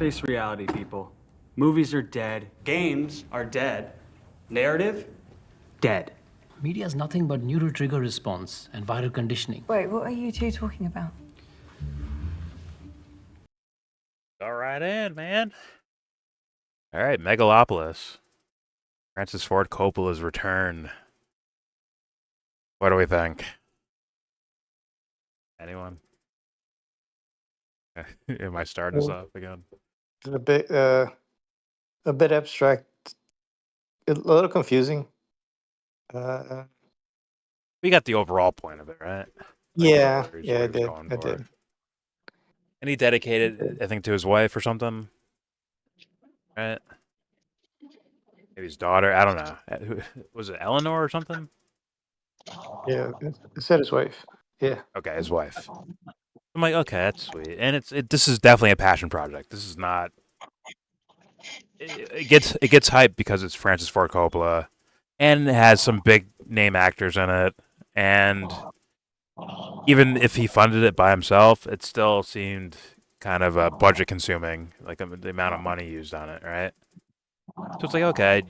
Face reality, people. Movies are dead. Games are dead. Narrative? Dead. Media is nothing but neural trigger response and viral conditioning. Wait, what are you two talking about? Go right in, man. All right, Megalopolis. Francis Ford Coppola's return. What do we think? Anyone? Am I starting us off again? A bit abstract, a little confusing. We got the overall point of it, right? Yeah, what yeah, I he was did. going I for. did. And he dedicated, I think, to his wife or something, right? Maybe his daughter. I don't know. Was it Eleanor or something? Yeah, it said his wife. Yeah. Okay, his wife. I'm like, okay, that's sweet. And this is definitely a passion project. This is not. It gets hyped because it's Francis Ford Coppola, and it has some big name actors in it. And even if he funded it by himself, it still seemed kind of budget consuming, like the amount of money used on it, right? So it's like, okay,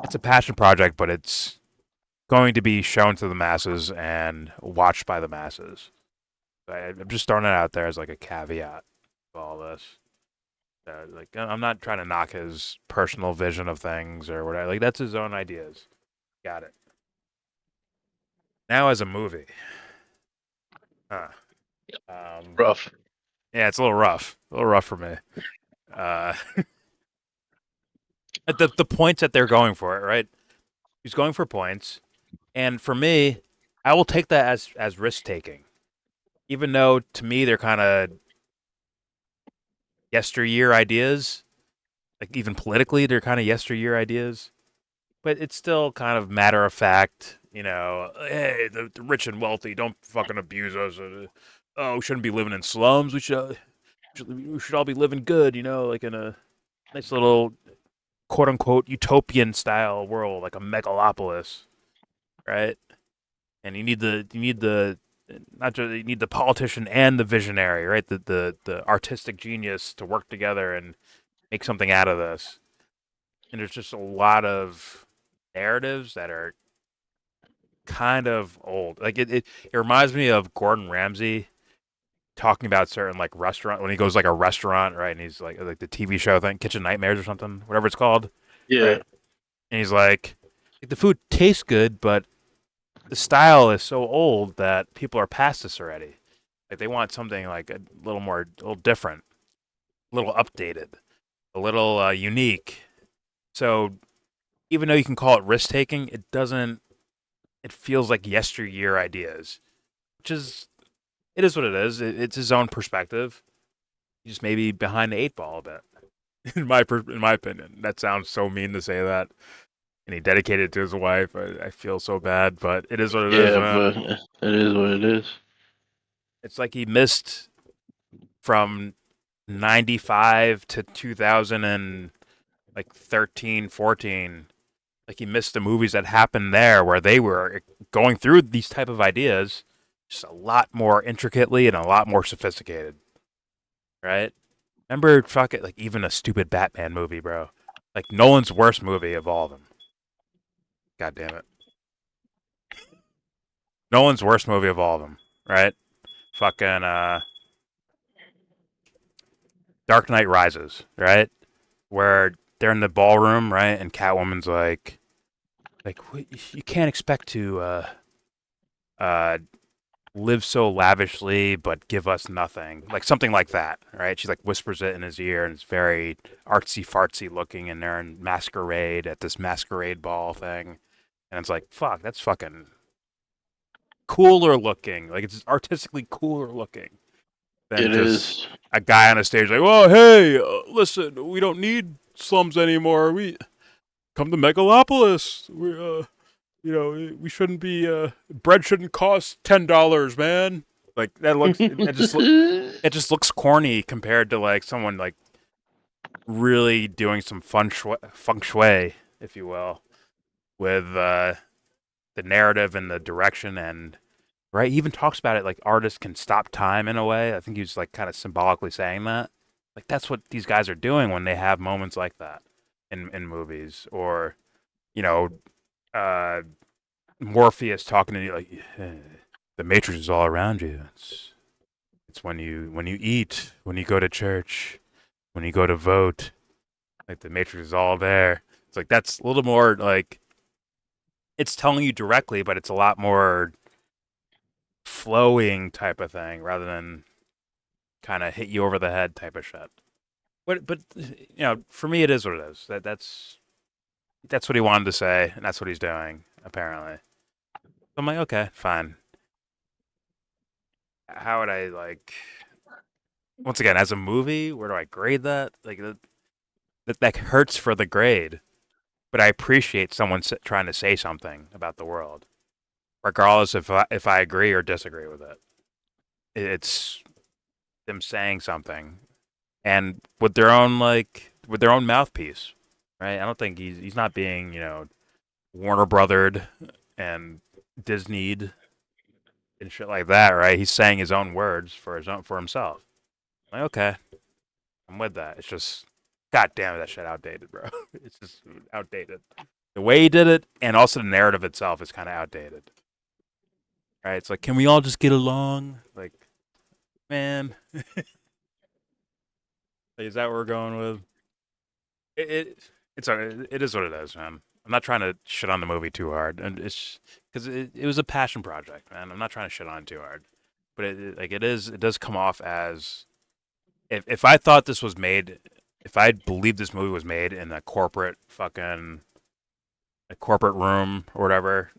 it's a passion project, but it's going to be shown to the masses and watched by the masses. I'm just throwing it out there as like a caveat to all this. Like, I'm not trying to knock his personal vision of things or whatever. Like, that's his own ideas. Got it. Now as a movie, huh? Rough. Yeah, it's a little rough. A little rough for me. The points that they're going for, right? He's going for points, and for me, I will take that as risk taking, even though to me they're kind of yesteryear ideas. Like even politically, they're kind of yesteryear ideas, but it's still kind of matter of fact. You know, hey, the rich and wealthy, don't fucking abuse us. Oh, we shouldn't be living in slums. We should all be living good. You know, like in a nice little quote unquote utopian style world, like a megalopolis, right? And you need the not just you need the politician and the visionary, right? The artistic genius to work together and make something out of this. And there's just a lot of narratives that are kind of old. Like it reminds me of Gordon Ramsay talking about certain like restaurant when he goes like a restaurant, right? And he's like the TV show thing, Kitchen Nightmares or something, whatever it's called. Yeah. Right? And he's like the food tastes good, but the style is so old that people are past this already. Like they want something like a little different, a little updated, a little unique. So even though you can call it risk taking, it doesn't. It feels like yesteryear ideas, which is it is what it is. It's his own perspective. He's just maybe behind the eight ball a bit. In my opinion, that sounds so mean to say that. And he dedicated it to his wife. I feel so bad, but it is what it is, man. Yeah, but it is what it is. It's like he missed from 95 to 2000 and like 13, 14. Like he missed the movies that happened there where they were going through these type of ideas just a lot more intricately and a lot more sophisticated. Right? Remember fucking like even a stupid Batman movie, bro. Like Nolan's worst movie of all of them. God damn it. Nolan's worst movie of all of them, right? Fucking Dark Knight Rises, right? Where they're in the ballroom, right? And Catwoman's like you can't expect to live so lavishly but give us nothing. Like something like that, right? She like whispers it in his ear and it's very artsy fartsy looking and they're in masquerade at this masquerade ball thing. And it's like, fuck, that's fucking cooler looking. Like it's artistically cooler looking than It just is. a guy on a stage like, "Oh, hey, listen, we don't need slums anymore. We come to Megalopolis. We shouldn't be. Bread shouldn't cost $10, man." Like that looks. It just looks corny compared to like someone like really doing some feng shui, if you will, with the narrative and the direction and right. He even talks about it like artists can stop time in a way. I think he was like kind of symbolically saying that. Like that's what these guys are doing when they have moments like that in movies, or you know, uh, Morpheus talking to you like, the Matrix is all around you. It's when you eat, when you go to church, when you go to vote. Like the Matrix is all there. It's like that's a little more like it's telling you directly, but it's a lot more flowing type of thing rather than kind of hit you over the head type of shit. But for me, it is what it is. That's what he wanted to say, and that's what he's doing apparently. I'm like, okay, fine. How would I like? Once again, as a movie, where do I grade that? Like that hurts for the grade, but I appreciate someone trying to say something about the world, regardless if I agree or disagree with it. It's them saying something, and with their own mouthpiece, right? I don't think he's not being Warner Brothered and Disneyed and shit like that, right? He's saying his own words for himself. Like, okay, I'm with that. It's just, god damn it, that shit outdated, bro. It's just outdated. The way he did it, and also the narrative itself is kind of outdated. Right? It's like, can we all just get along? Like, man, is that what we're going with? It is what it is, man. I'm not trying to shit on the movie too hard, and it's because it was a passion project, man. I'm not trying to shit on it too hard, but it does come off as if I thought this was made, if I believed this movie was made in a corporate room or whatever,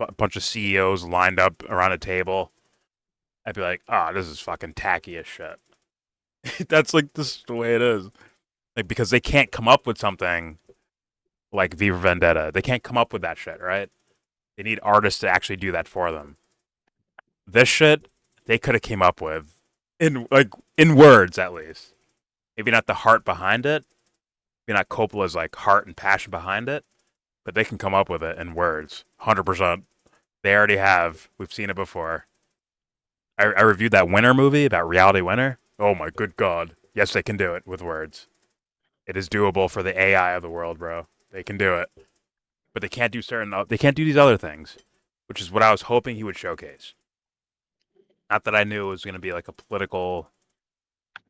a bunch of CEOs lined up around a table, I'd be like, oh, this is fucking tacky as shit. That's like this is the way it is. Like because they can't come up with something like V for Vendetta. They can't come up with that shit, right? They need artists to actually do that for them. This shit they could have came up with in words at least. Maybe not the heart behind it. Maybe not Coppola's like heart and passion behind it, but they can come up with it in words. 100%. They already have. We've seen it before. I reviewed that Winner movie about Reality Winner. Oh my good god. Yes, they can do it with words. It is doable for the AI of the world, bro. They can do it. But they can't do they can't do these other things, which is what I was hoping he would showcase. Not that I knew it was going to be like a political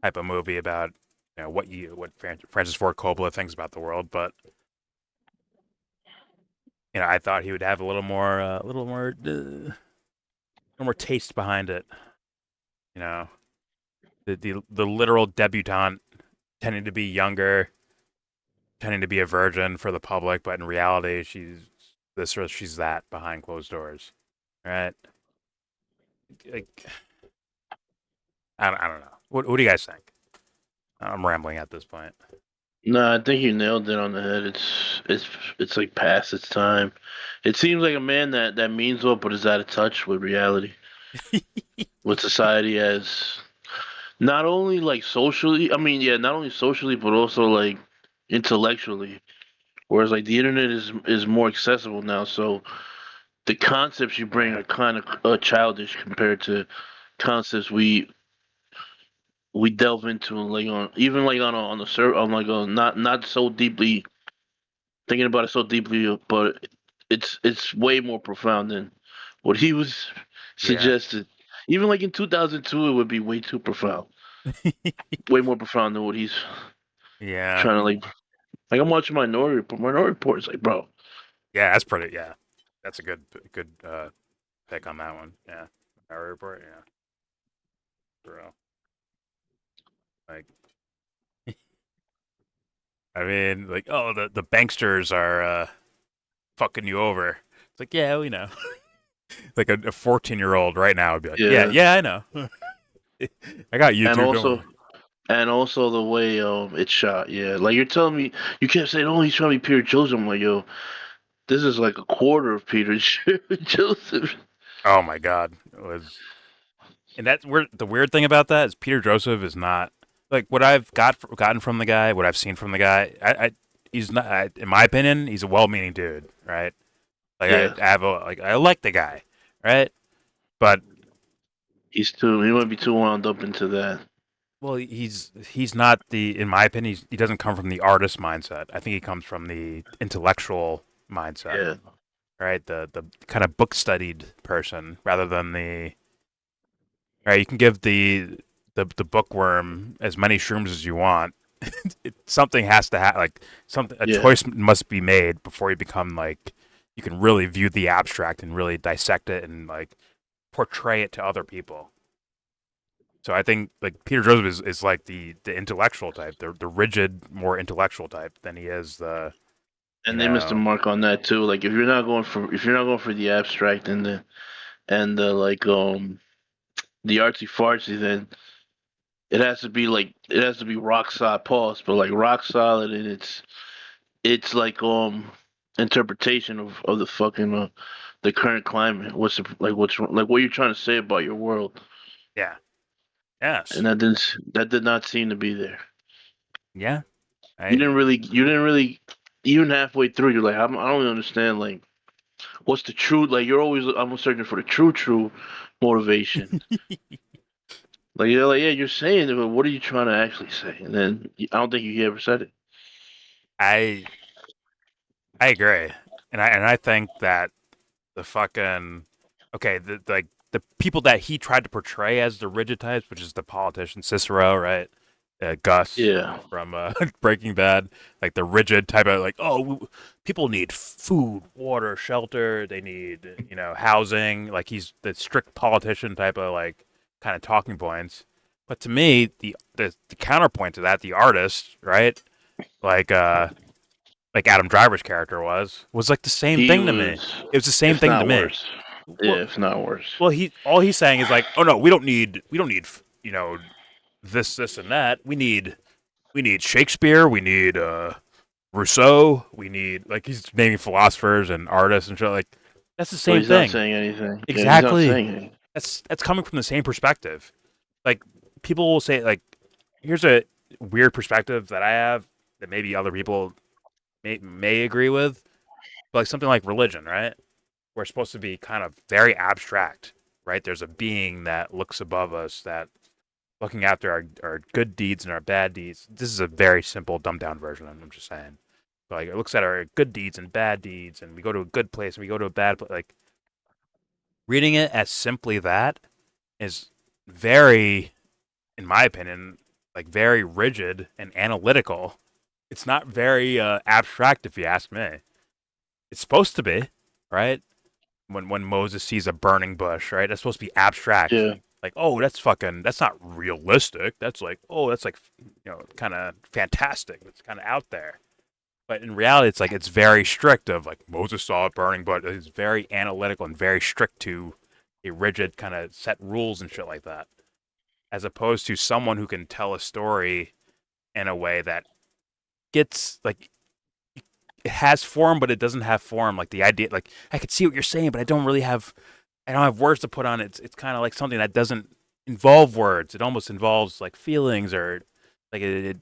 type of movie about what Francis Ford Coppola thinks about the world, but I thought he would have a little more taste behind it. You know, the literal debutante tending to be younger, tending to be a virgin for the public, but in reality, she's this or she's that behind closed doors, right? Like, I don't know. What do you guys think? I'm rambling at this point. No, I think you nailed it on the head. It's like past its time. It seems like a man that means well, but is out of touch with reality, with society as not only like socially. I mean, yeah, not only socially, but also like intellectually. Whereas like the internet is more accessible now, so the concepts you bring are kind of childish compared to concepts we delve into like on even like on the on like not so deeply thinking about it so deeply, but it's way more profound than what he was Yeah. suggested. Even like in 2002, it would be way too profound, way more profound than what he's Yeah. trying to like. I'm watching Minority Report. Minority Report is like, bro, Yeah, that's pretty. Yeah, that's a good pick on that one. Yeah, Power Report. Yeah, bro. Like, I mean, like, oh, the banksters are fucking you over. It's like, yeah, we know. Like a 14-year-old right now would be like, yeah, yeah, yeah, I know. I got and YouTube. Don't also worry. and also the way it's shot. Yeah, like you're telling me, you kept saying, oh, he's trying to be Peter Joseph. I'm like, yo, this is like a quarter of Peter Joseph. Oh my God, it was. And that's where the weird thing about that is Peter Joseph is not like what I've gotten from the guy, what I've seen from the guy. He's not, in my opinion, he's a well-meaning dude, right? Like Yeah, I like the guy, right? But he might be too wound up into that. Well, he's not the, in my opinion, he doesn't come from the artist mindset. I think he comes from the intellectual mindset, Yeah. right? The kind of book studied person rather than the right. You can give the bookworm as many shrooms as you want. Something has to have like something. A Yeah. choice must be made before you become like you can really view the abstract and really dissect it and like portray it to other people. So I think like Peter Joseph is like the intellectual type, the rigid, more intellectual type than he is the you And they missed the know mark on that too. Like if you're not going for the abstract and the like the artsy fartsy, then it has to be rock solid pause, but like rock solid in its like interpretation of the fucking the current climate. What's like what you're trying to say about your world, yeah and yes that did not seem to be there. yeah You I didn't really even halfway through. You're like I don't really understand like what's the true like you're always I'm searching for the true motivation. Like you're like yeah you're saying it, but what are you trying to actually say? And then I don't think you ever said it. I I agree, and I think that the fucking okay like the people that he tried to portray as the rigid types, which is the politician Cicero, right? Gus Yeah. from Breaking Bad, like the rigid type of like, oh, people need food, water, shelter. They need housing. Like he's the strict politician type of like kind of talking points. But to me, the counterpoint to that, the artist, right? Like like Adam Driver's character was like the same He thing to me. was, It was the same if thing to not me. worse. Well, Yeah, if not worse. well, he all he's saying is like, oh no, we don't need this and that. We need Shakespeare. We need Rousseau. We need like he's naming philosophers and artists and shit. Like that's the But same he's not thing. saying anything. Yeah, he's not Exactly. saying anything. That's coming from the same perspective. Like people will say like, here's a weird perspective that I have that maybe other people may agree with, but like something like religion, right? We're supposed to be kind of very abstract, right? There's a being that looks above us, that looking after our good deeds and our bad deeds. This is a very simple, dumbed down version. I'm just saying. But like it looks at our good deeds and bad deeds, and we go to a good place and we go to a bad place. Like reading it as simply that is very, in my opinion, like very rigid and analytical. It's not very abstract, if you ask me. It's supposed to be, right? When Moses sees a burning bush, right? That's supposed to be abstract. Yeah. Like, oh, that's not realistic. That's like, oh, that's like, kind of fantastic. It's kind of out there. But in reality, it's like it's very strict. Of like Moses saw a burning bush. It's very analytical and very strict to a rigid kind of set rules and shit like that. As opposed to someone who can tell a story in a way that gets like it has form, but it doesn't have form. Like the idea, like I could see what you're saying, but I don't have words to put on it. It's kind of like something that doesn't involve words. It almost involves like feelings or like it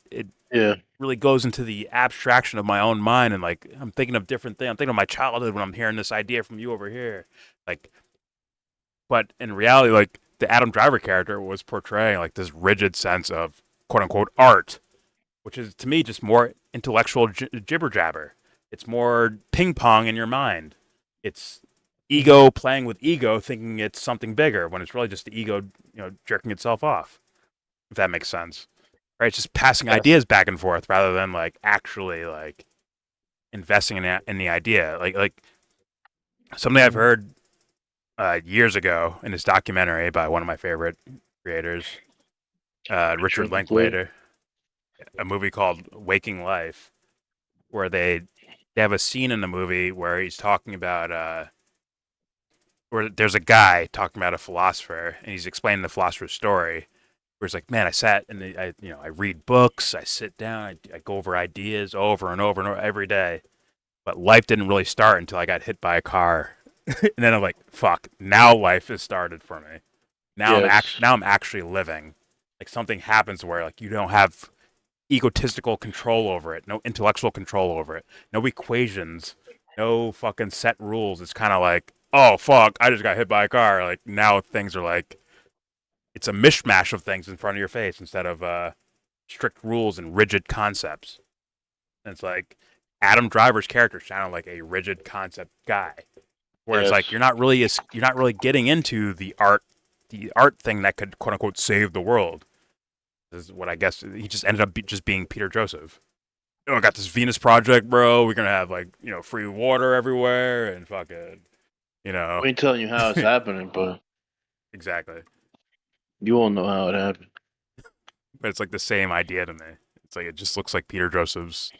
Yeah. really goes into the abstraction of my own mind and like I'm thinking of different things. I'm thinking of my childhood when I'm hearing this idea from you over here. Like, but in reality, like the Adam Driver character was portraying like this rigid sense of quote unquote art, which is to me just more intellectual jibber jabber. It's more ping pong in your mind. It's ego playing with ego, thinking it's something bigger when it's really just the ego, jerking itself off. If that makes sense, right? It's just passing Yes. ideas back and forth rather than like actually like investing in the idea. Like something I've heard years ago in this documentary by one of my favorite creators, Richard Linklater, a movie called Waking Life, where they have a scene in the movie where he's talking about where there's a guy talking about a philosopher and he's explaining the philosopher's story. Where he's like, man, I sat and I read books, I sit down, I go over ideas over and over and over every day, but life didn't really start until I got hit by a car, and then I'm like, fuck, now life has started for me. Yes. Now I'm actually living. Like something happens where like you don't have egotistical control over it, no intellectual control over it, no equations, no fucking set rules. It's kind of like, oh fuck, I just got hit by a car. Like now things are like it's a mishmash of things in front of your face instead of strict rules and rigid concepts. And it's like Adam Driver's character sounded like a rigid concept guy, where it's Yes. like you're not really getting into the art thing that could quote unquote save the world. This is what I guess he just ended up just being Peter Joseph. Oh, I got this Venus project, bro. We're gonna have like free water everywhere and fucking We ain't telling you how it's happening, but exactly. you won't know how it happened. But it's like the same idea to me. It's like it just looks like Peter Joseph's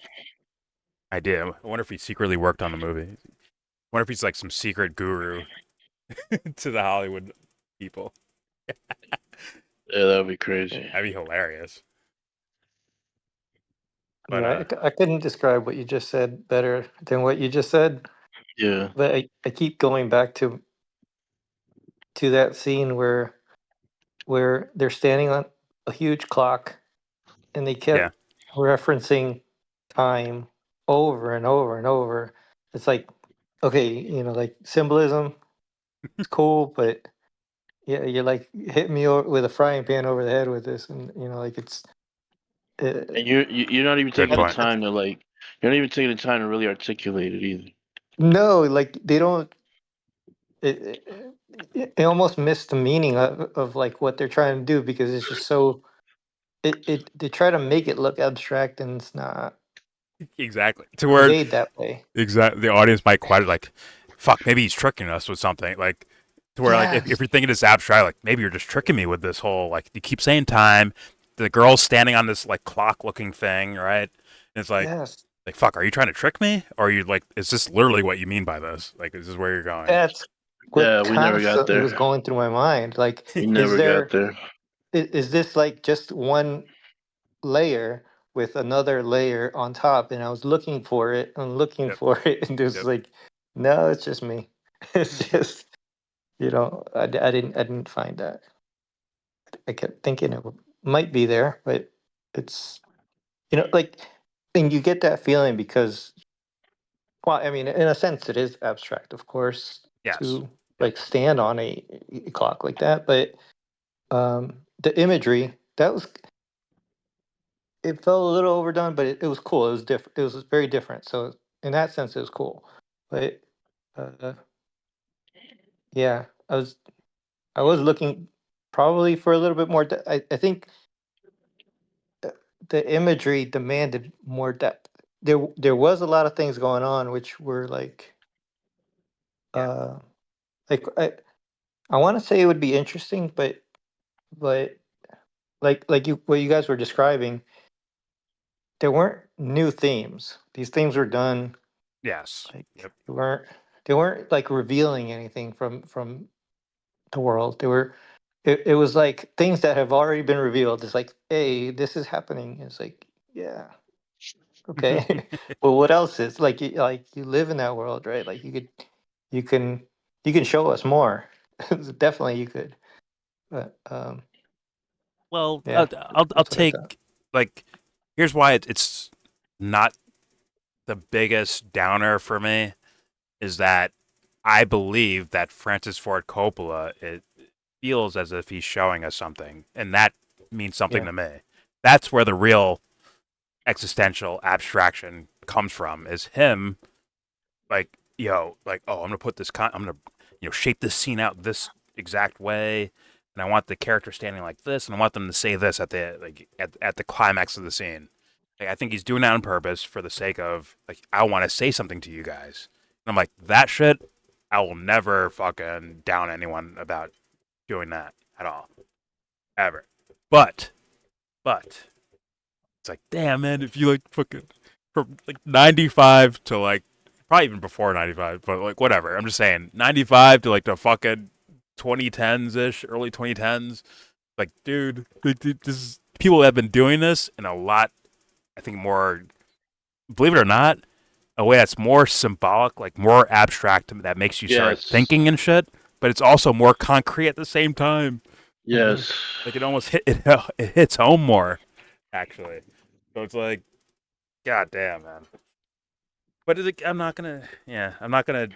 idea. I wonder if he secretly worked on the movie. I wonder if he's like some secret guru to the Hollywood people. Yeah, that would be crazy. That'd be hilarious. But Yeah, I couldn't describe what you just said better than what you just said. Yeah. But I keep going back to that scene where they're standing on a huge clock and they yeah, kept referencing time over and over and over. It's like, okay, like symbolism, it's cool, but yeah, you're like hit me with a frying pan over the head with this, and like it's. And you're not even good taking the point. time to like. You're not even taking the time to really articulate it either. No, like they don't. It almost missed the meaning of like what they're trying to do because it's just so. It they try to make it look abstract and it's not Exactly. To where made that way. exactly the audience might question like, "Fuck, maybe he's tricking us with something." Like to where like if Yes. you're thinking it's abstract, like maybe you're just tricking me with this whole like you keep saying time. The girl's standing on this like clock looking thing, right? And it's Yes. like fuck, are you trying to trick me? Or are you like, is this literally what you mean by this? Like, is this where you're going? That's what Yeah, we never got constantly there. was going through my mind. Like, We is never got there there. is this like just one layer with another layer on top? And I was looking for it and looking Yep. for it, and there's Yep. like, no, it's just me. It's just I didn't find that. I kept thinking might be there, but it's like, and you get that feeling because, well, I mean, in a sense, it is abstract, of course, Yes. to Yep. like stand on a clock like that. But the imagery that was it felt a little overdone, but it was cool. It was different. It was very different. So in that sense, it was cool. But uh, yeah, I was looking probably for a little bit more. I think the imagery demanded more depth. There was a lot of things going on which were Yeah. uh like I want to say it would be interesting, but like you what you guys were describing, there weren't new themes. These themes were done Yes. like Yep. they weren't like revealing anything from the world. It was like things that have already been revealed. It's like, hey, this is happening. It's like, yeah, okay. Well, what else is like you live in that world, right? Like you can you can show us more. Definitely you could. But Well, yeah, I'll that's what I thought. take like here's why it's not the biggest downer for me is that I believe that Francis Ford Coppola it feels as if he's showing us something, and that means something Yeah. to me. That's where the real existential abstraction comes from. Is him like like oh I'm gonna put this I'm gonna shape this scene out this exact way, and I want the character standing like this, and I want them to say this at the at the climax of the scene. Like, I think he's doing that on purpose for the sake of like I want to say something to you guys. And I'm like that shit. I will never fucking down anyone about doing that at all, ever. But it's like damn man, if you like fucking from like 95 to like probably even before 95, but like whatever. I'm just saying 95 to like the fucking 2010s ish, early 2010s. Like, dude, this is people have been doing this in a lot. I think more, believe it or not, a way that's more symbolic, like more abstract, that makes you start Yes. thinking and shit. But it's also more concrete at the same time. Yes. Like it almost it hits home more, actually. So it's like, god damn, man. But I'm not gonna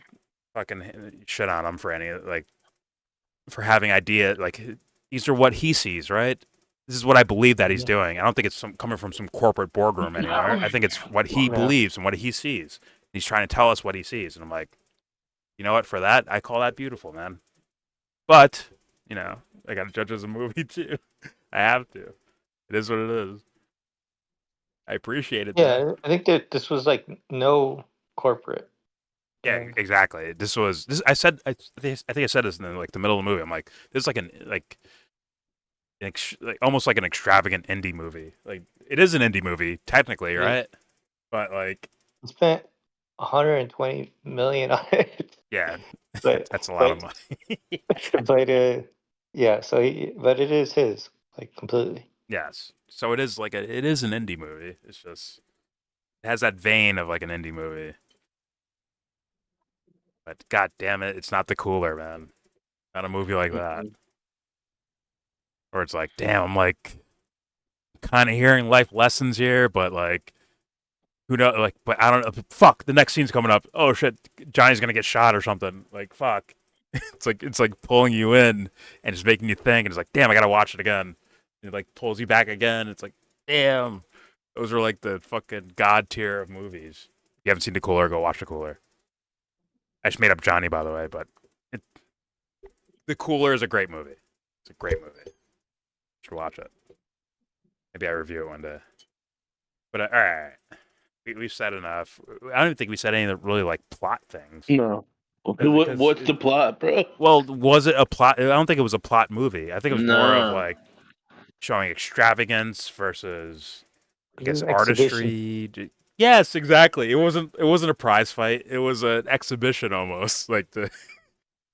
fucking shit on him for any like for having idea like these are what he sees, right? This is what I believe that he's doing. I don't think it's coming from some corporate boardroom anywhere. I think it's what he Yeah. believes and what he sees. He's trying to tell us what he sees, and I'm like, you know what? For that, I call that beautiful, man. But I got to judge as a movie too. I have to. It is what it is. I appreciate it though. Yeah, I think that this was like no corporate. Yeah, exactly. This was this. I think I said this in the middle of the movie. I'm like, this is like almost like an extravagant indie movie. Like it is an indie movie technically, right? But like, Spent 120 million on it, yeah, but that's a lot of money. but yeah. So but it is his, like, completely. Yes. So it is it is an indie movie. It's just it has that vein of like an indie movie. But god damn it, it's not The Cooler, man. Not a movie like that. Or it's like, damn, I'm like kind of hearing life lessons here, but like who knows? Like, but I don't know. Fuck, the next scene's coming up. Oh shit, Johnny's gonna get shot or something. Like, fuck. It's like pulling you in and just making you think. And it's like, damn, I gotta watch it again. And it like pulls you back again. It's like, damn. Those are like the fucking god tier of movies. If you haven't seen The Cooler, go watch The Cooler. I just made up Johnny, by the way, but The Cooler is a great movie. It's a great movie. You should watch it. Maybe I review it one day. But all right. We've said enough. I don't even think we said any of the really like plot things. No. Because What's the plot, bro? Well, was it a plot? I don't think it was a plot movie. I think it was more of No. like showing extravagance versus, I It guess, was an exhibition. artistry. Yes, exactly. It wasn't a prize fight. It was an exhibition almost.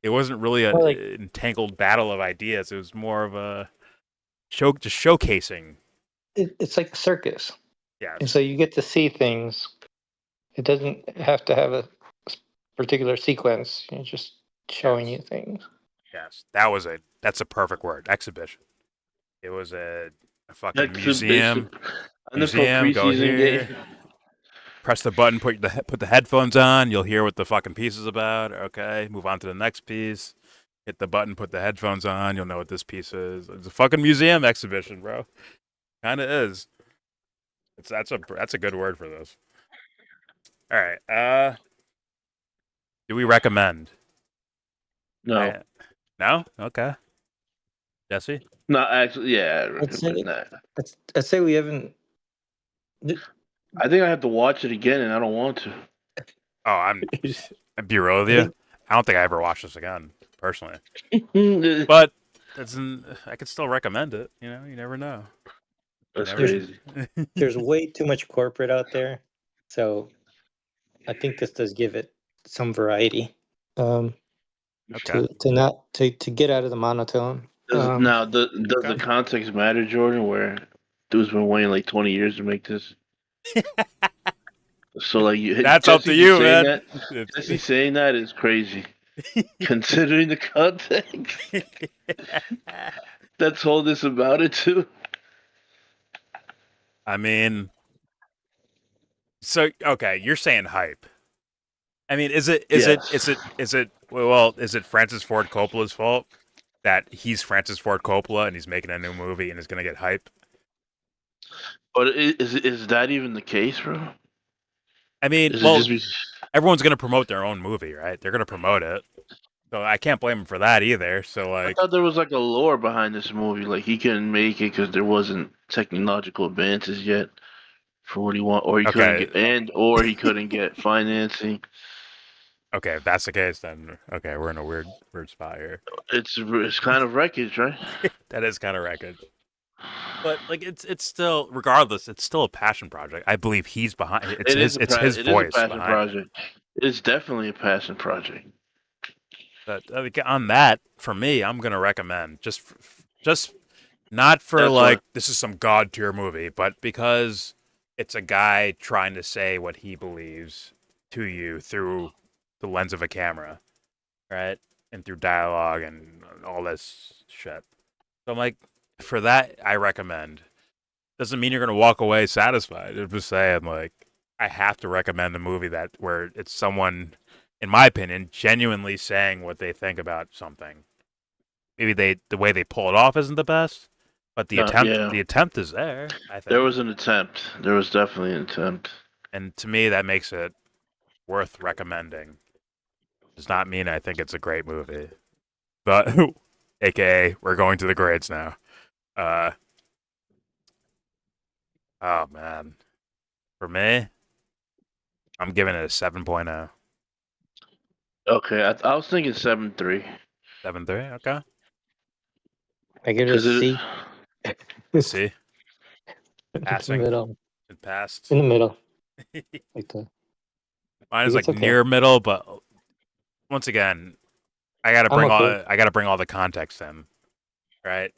It wasn't really an Well, like, entangled battle of ideas. It was more of a just showcasing. it's like a circus, Yes. and so you get to see things. It doesn't have to have a particular sequence. You're just showing you things. Yes. That's a perfect word. Exhibition. It was a fucking Exhibition. museum. NFL Go preseason here. game. Press the button, put the headphones on. You'll hear what the fucking piece is about. Okay, move on to the next piece. Hit the button, put the headphones on. You'll know what this piece is. It's a fucking museum exhibition, bro. Kind of is. That's a good word for this. All right. Do we recommend? No. No. Okay. Jesse. No, actually, yeah, I I'd say, recommend that. I'd say we haven't. I think I have to watch it again, and I don't want to. Oh, I'd be real with I you. think- I don't think I ever watched this again, personally. But I could still recommend it. You never know. That's Never- crazy. There's way too much corporate out there, so I think this does give it some variety. Okay. To get out of the monotone. Now, does the Okay. context matter, Jordan? Where dude's been waiting like 20 years to make this. So like That's up to you, saying man. That, Jesse saying that is crazy, considering the context. That told us about it too. I mean, so okay, you're saying hype. I mean, is it Francis Ford Coppola's fault that he's Francis Ford Coppola and he's making a new movie and is gonna get hype? But is that even the case, bro? I mean, Is well, it just everyone's gonna promote their own movie, right? They're gonna promote it, so I can't blame him for that either. So I like, thought there was like a lore behind this movie, like he couldn't make it because there wasn't technological advances yet for what he want, or he couldn't okay, or he couldn't get financing. okay, if that's the case, then okay, we're in a weird spot here. It's kind of wreckage, right? That is kind of wreckage. But like it's still regardless, it's still a passion project. I believe he's behind it's his It is a voice passion behind it. project. It's definitely a passion project. But on that, for me, I'm gonna recommend just not for That's like what- this is some god tier movie, but because it's a guy trying to say what he believes to you through the lens of a camera, right? And through dialogue and all this shit. So I'm like, for that, I recommend. Doesn't mean you're gonna walk away satisfied. I'm just saying, like, I have to recommend a movie where it's someone, in my opinion, genuinely saying what they think about something. maybe the way they pull it off isn't the best, but Yeah, the attempt is there. I think, there was an attempt. There was definitely an attempt. and to me that makes it worth recommending. Does not mean I think it's a great movie, but AKA we're going to the grades now. Uh, oh man, for me, I'm giving it a 7.0. Okay, I was thinking 7.3 7.3, okay. I give it a because it. C. See, It's the passing, middle. it passed. In the middle. Like the, Mine is like like it's okay. near middle, but once again, I'm okay. I gotta bring all the context in, right?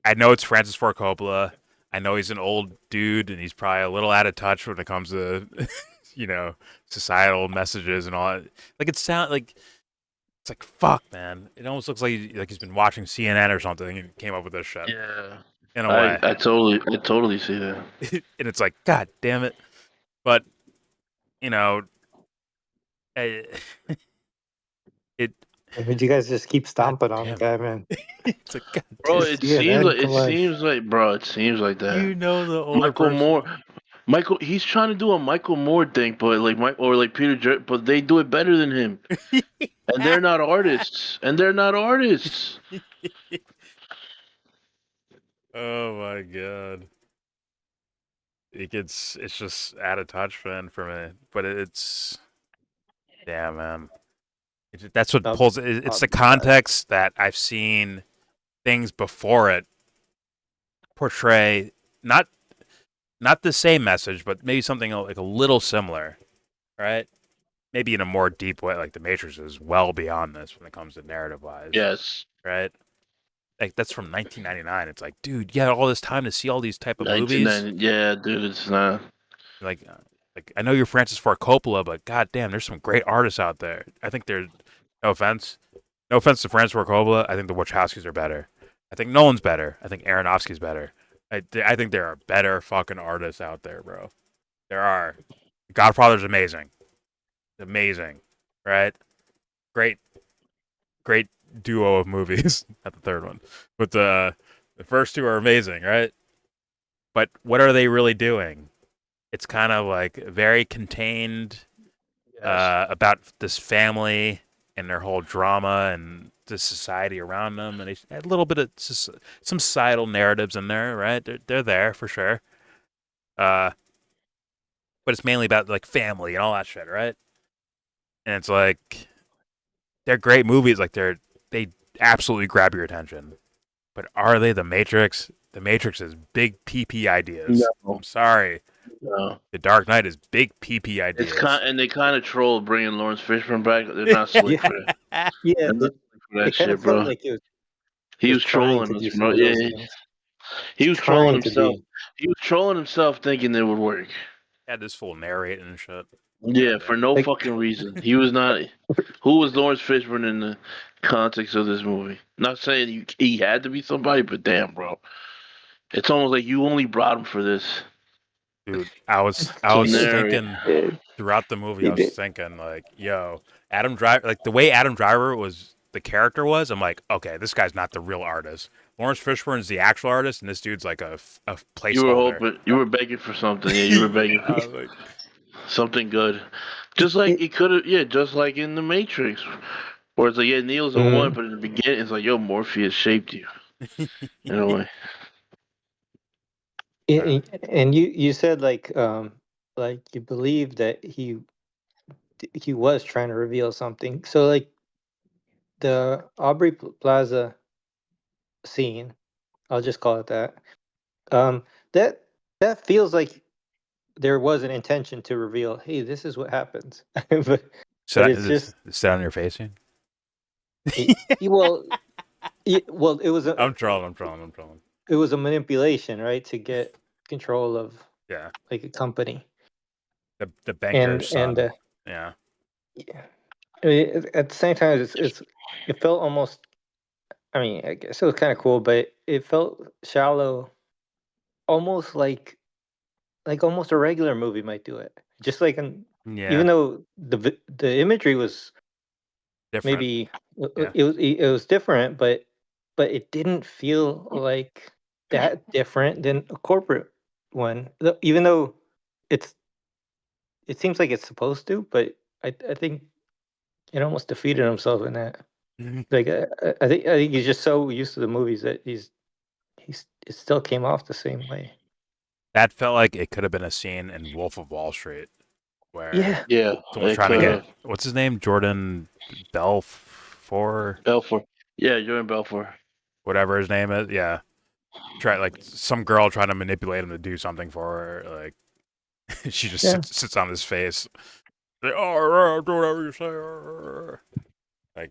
I know it's Francis Ford Coppola. I know he's an old dude and he's probably a little out of touch when it comes to, you know, societal messages and all that. Like it's like fuck, man. It almost looks like he's been watching CNN or something and came up with this shit Yeah, in a I way. I totally see that. And it's like, god damn it. But you know, eh, it. Would you guys just keep God stomping on the damn guy, man? it. It's like god Bro, damn. Just CNN, come on. it seems like that. You know the older Michael person. Moore, he's trying to do a Michael Moore thing, but like Mike or like but they do it better than him, and they're not artists, Oh my god. It's just out of touch, man, for me. But it's yeah, man. That's what I'll, pulls it. It's I'll the be back. context that I've seen things before it portray not not the same message, but maybe something like a little similar, right? Maybe in a more deep way. Like the Matrix is well beyond this when it comes to narrative wise, Yes, right? Like that's from 1999. It's like, dude, you had all this time to see all these type of movies. 1990. Yeah, dude, it's not. Like, like I know you're Francis Ford Coppola, but goddamn, there's some great artists out there. I think there's no offense, no offense to Francis Ford Coppola. I think the Wachowskis are better. I think Nolan's better. I think Aronofsky's better. I think there are better fucking artists out there, bro. There are. Godfather's amazing, amazing, right? Great, great duo of movies. Not the third one, but the first two are amazing, right? But what are they really doing? It's kind of like very contained Yes. about this family and their whole drama and the society around them, and a little bit of some societal narratives in there, right? They're there for sure, uh, but it's mainly about like family and all that shit, right? And it's like they're great movies, like they absolutely grab your attention. But are they the Matrix? The Matrix is big PP ideas. No, I'm sorry. no. The Dark Knight is big PP It's ideas. and they kind of troll bringing Lawrence Fishburne back. They're not slick Yeah, for that. yeah. They're not slick for that It kind shit, of felt bro. like it He was was trying trolling to us, do bro. some of Yeah, those things. he It's was trolling trying to himself. be. He was trolling himself, thinking it would work. Had this fool narrating and shit. Yeah, God for damn. no Like, fucking reason. He was not. Who was Lawrence Fishburne in the context of this movie? Not saying he had to be somebody, but damn, bro, it's almost like you only brought him for this Dude, I to was narrate. thinking it, throughout the movie, I it was did. thinking like, yo, Adam Driver, like the way Adam Driver was, the character was, I'm like, okay, this guy's not the real artist. Lawrence Fishburne is the actual artist, and this dude's like a You were placeholder. hoping, you were begging for something. Yeah, you were begging Yeah, for I was like, something good. Just like It, it could have, yeah, just like in the Matrix, where it's like, yeah, Neil's the one, mm, but in the beginning, it's like, yo, Morpheus shaped you in a way. uh, and you said like you believe that he was trying to reveal something. So like the Plaza scene, I'll just call it that. Um, that that feels like there was an intention to reveal, hey, this is what happens. But it's just sit on your facing. it, well, well, I'm trolling. I'm trolling. I'm trolling. it was a manipulation, right, to get control of Yeah, like a company, the banker's and son. Yeah, yeah. At the same time, it felt almost. I mean, I guess it was kind of cool, but it felt shallow, almost like almost a regular movie might do it. Just like yeah, even though the imagery was different. maybe Yeah, it was different, but but it didn't feel like that different than a corporate one. Even though it's it seems like it's supposed to, but I think it almost defeated himself in that. Like I think he's just so used to the movies that he's it still came off the same way. That felt like it could have been a scene in Wolf of Wall Street where Yeah, Yeah, someone's it trying to could get have. what's his name, Jordan Belfort, Belfort. Yeah, Jordan Belfort. whatever his name is. Yeah, try like some girl trying to manipulate him to do something for her. Like she just yeah, sits on his face. Like, oh, do whatever you say. Like,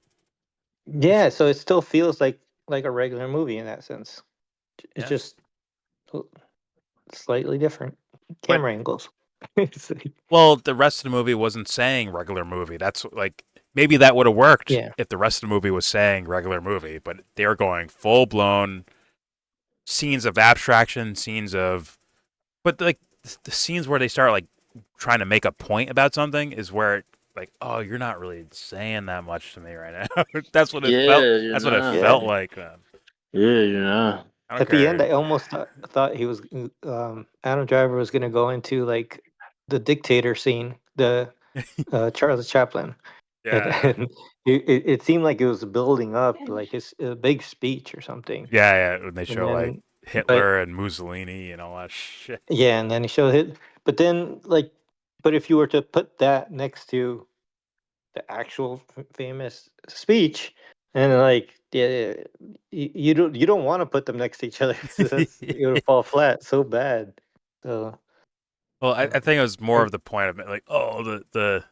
yeah. So it still feels like a regular movie in that sense. It's yeah. just l- slightly different But camera angles. It's like- well, the rest of the movie wasn't saying regular movie. That's like maybe that would have worked yeah, if the rest of the movie was saying regular movie, but they're going full blown scenes of abstraction, scenes of but like the scenes where they start like trying to make a point about something is where like, oh, you're not really saying that much to me right now. That's what it felt. Yeah, you're That's what it not. felt yeah. like, man. Yeah, you're not. I don't At the end, care. I almost thought he was Adam Driver was gonna go into like the dictator scene, the Charles Chaplin, and, Yeah, and it seemed like it was building up like his big speech or something, yeah. When they and show like then but Hitler and Mussolini and all that shit. yeah, and then he showed it, but then like, but if you were to put that next to the actual famous speech, and like yeah, you don't want to put them next to each other 'cause that's it would fall flat so bad. So Well, I think it was more I, of the point of it, like, oh, the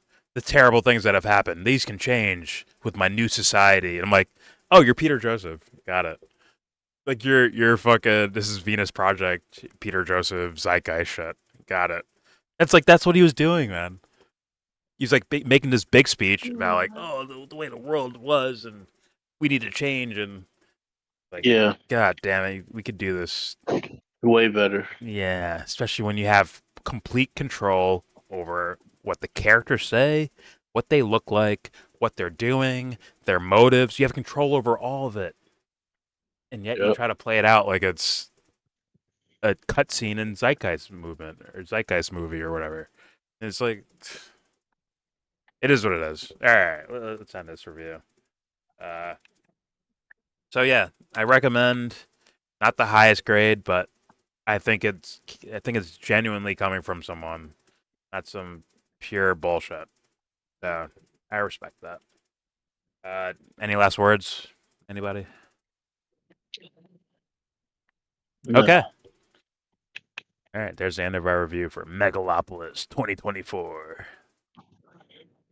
terrible things that have happened. These can change with my new society. And I'm like, oh, you're Peter Joseph. Got it. Like you're fucking. This is Venus Project. Peter Joseph Zeitgeist shit. Got it. It's like that's what he was doing, man. He's like making this big speech about like, oh, the way the world was, and we need to change, and like, Yeah, god damn it, we could do this. way better. Yeah, especially when you have complete control over what the characters say, what they look like, what they're doing, their motives. You have control over all of it, and yet you Yep. try to play it out like it's a cutscene in Zeitgeist movement or Zeitgeist movie or whatever. And it's like, it is what it is. All right, let's end this review. Uh, so yeah, I recommend not the highest grade, but I think it's genuinely coming from someone, not some pure bullshit. So I respect that. Any last words? Anybody? Okay. No. All right. There's the end of our review for Megalopolis 2024.